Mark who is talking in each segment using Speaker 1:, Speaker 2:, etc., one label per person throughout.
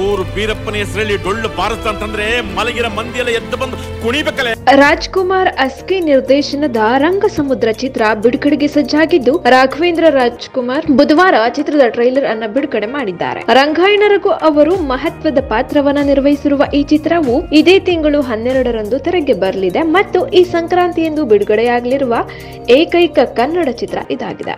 Speaker 1: ಊರು ಬೀರಪ್ಪನ ಹೆಸರಲ್ಲಿ ಡೊಳ್ಳು ಬಾರಿಸ್ತ ಅಂತಂದ್ರೆ ಮಲಗಿರ ಮಂದಿಯೆಲ್ಲ ಎದ್ದು ಬಂದು ಕುಣಿಬೇಕಲ್ಲ.
Speaker 2: ರಾಜ್ಕುಮಾರ್ ಅಸ್ಕಿ ನಿರ್ದೇಶನದ ರಂಗ ಸಮುದ್ರ ಚಿತ್ರ ಬಿಡುಗಡೆಗೆ ಸಜ್ಜಾಗಿದ್ದು, ರಾಘವೇಂದ್ರ ರಾಜ್ಕುಮಾರ್ ಬುಧವಾರ ಚಿತ್ರದ ಟ್ರೈಲರ್ ಅನ್ನ ಬಿಡುಗಡೆ ಮಾಡಿದ್ದಾರೆ. ರಂಗಾಯಣ ರಘು ಅವರು ಮಹತ್ವದ ಪಾತ್ರವನ್ನ ನಿರ್ವಹಿಸಿರುವ ಈ ಚಿತ್ರವು ಇದೇ ತಿಂಗಳು 12ರಂದು ತೆರೆಗೆ ಬರಲಿದೆ ಮತ್ತು ಈ ಸಂಕ್ರಾಂತಿಯಂದು ಬಿಡುಗಡೆಯಾಗಲಿರುವ ಏಕೈಕ ಕನ್ನಡ ಚಿತ್ರ ಇದಾಗಿದೆ.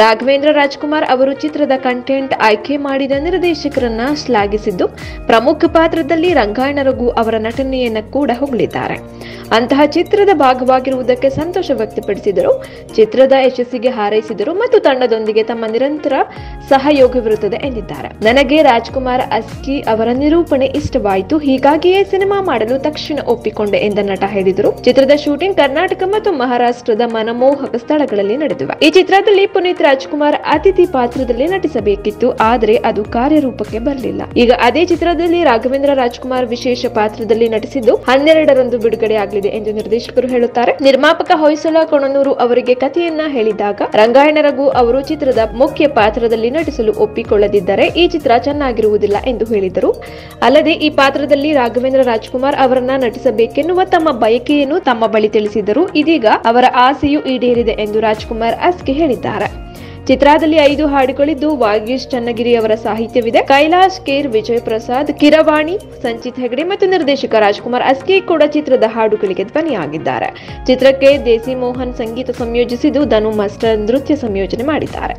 Speaker 2: ರಾಘವೇಂದ್ರ ರಾಜ್ಕುಮಾರ್ ಅವರು ಚಿತ್ರದ ಕಂಟೆಂಟ್ ಆಯ್ಕೆ ಮಾಡಿದ ನಿರ್ದೇಶಕರನ್ನ ಶ್ಲಾಘಿಸಿದ್ದು, ಪ್ರಮುಖ ಪಾತ್ರದಲ್ಲಿ ರಂಗಾಯಣ ರಘು ಅವರ ನಟನೆಯನ್ನ ಕೂಡ ಹೊಗಳಿದ್ದಾರೆ. ಅಂತಹ ಚಿತ್ರದ ಭಾಗವಾಗಿರುವುದಕ್ಕೆ ಸಂತೋಷ ವ್ಯಕ್ತಪಡಿಸಿದರು. ಚಿತ್ರದ ಯಶಸ್ಸಿಗೆ ಹಾರೈಸಿದರು ಮತ್ತು ತಂಡದೊಂದಿಗೆ ತಮ್ಮ ನಿರಂತರ ಸಹಯೋಗವಿರುತ್ತದೆ ಎಂದಿದ್ದಾರೆ. ನನಗೆ ರಾಜ್ಕುಮಾರ್ ಅಸ್ಕಿ ಅವರ ನಿರೂಪಣೆ ಇಷ್ಟವಾಯಿತು, ಹೀಗಾಗಿಯೇ ಸಿನಿಮಾ ಮಾಡಲು ತಕ್ಷಣ ಒಪ್ಪಿಕೊಂಡೆ ಎಂದ ನಟ ಹೇಳಿದರು. ಚಿತ್ರದ ಶೂಟಿಂಗ್ ಕರ್ನಾಟಕ ಮತ್ತು ಮಹಾರಾಷ್ಟ್ರದ ಮನಮೋಹಕ ಸ್ಥಳಗಳಲ್ಲಿ ನಡೆದಿವೆ. ಈ ಚಿತ್ರದಲ್ಲಿ ಪುನೀತ್ ರಾಜ್ಕುಮಾರ್ ಅತಿಥಿ ಪಾತ್ರದಲ್ಲಿ ನಟಿಸಬೇಕಿತ್ತು, ಆದರೆ ಅದು ಕಾರ್ಯರೂಪಕ್ಕೆ ಬರಲಿಲ್ಲ. ಈಗ ಅದೇ ಚಿತ್ರದಲ್ಲಿ ರಾಘವೇಂದ್ರ ರಾಜ್ಕುಮಾರ್ ವಿಶೇಷ ಪಾತ್ರದಲ್ಲಿ ನಟಿಸಿದ್ದು 12ರಂದು ಬಿಡುಗಡೆಯಾಗಲಿದೆ ಎಂದು ನಿರ್ದೇಶಕರು ಹೇಳುತ್ತಾರೆ. ನಿರ್ಮಾಪಕ ಹೊಯ್ಸಳ ಕೊಣನೂರು ಅವರಿಗೆ ಕಥೆಯನ್ನ ಹೇಳಿದಾಗ ರಂಗಾಯಣ ರಘು ಅವರು ಚಿತ್ರದ ಮುಖ್ಯ ಪಾತ್ರದಲ್ಲಿ ನಟಿಸಲು ಒಪ್ಪಿಕೊಳ್ಳದಿದ್ದರೆ ಈ ಚಿತ್ರ ಚೆನ್ನಾಗಿರುವುದಿಲ್ಲ ಎಂದು ಹೇಳಿದರು. ಅಲ್ಲದೆ ಈ ಪಾತ್ರದಲ್ಲಿ ರಾಘವೇಂದ್ರ ರಾಜ್ಕುಮಾರ್ ಅವರನ್ನ ನಟಿಸಬೇಕೆನ್ನುವ ತಮ್ಮ ಬಯಕೆಯನ್ನು ತಮ್ಮ ಬಳಿ ತಿಳಿಸಿದರು. ಇದೀಗ ಅವರ ಆಸೆಯು ಈಡೇರಿದೆ ಎಂದು ರಾಜ್ಕುಮಾರ್ ಅಸ್ಕಿ ಹೇಳಿದ್ದಾರೆ. ಚಿತ್ರದಲ್ಲಿ 5 ಹಾಡುಗಳಿದ್ದು, ವಾಗೀಶ್ ಚನ್ನಗಿರಿ ಅವರ ಸಾಹಿತ್ಯವಿದೆ. ಕೈಲಾಶ್ ಕೇರ್, ವಿಜಯ್ ಪ್ರಸಾದ್, ಕಿರವಾಣಿ, ಸಂಚಿತ್ ಹೆಗಡೆ ಮತ್ತು ನಿರ್ದೇಶಕ ರಾಜ್ಕುಮಾರ್ ಅಸ್ಕಿ ಕೂಡ ಚಿತ್ರದ ಹಾಡುಗಳಿಗೆ ಧ್ವನಿಯಾಗಿದ್ದಾರೆ. ಚಿತ್ರಕ್ಕೆ ದೇಸಿ ಮೋಹನ್ ಸಂಗೀತ ಸಂಯೋಜಿಸಿದ್ದು, ಧನು ಮಾಸ್ಟರ್ ನೃತ್ಯ ಸಂಯೋಜನೆ ಮಾಡಿದ್ದಾರೆ.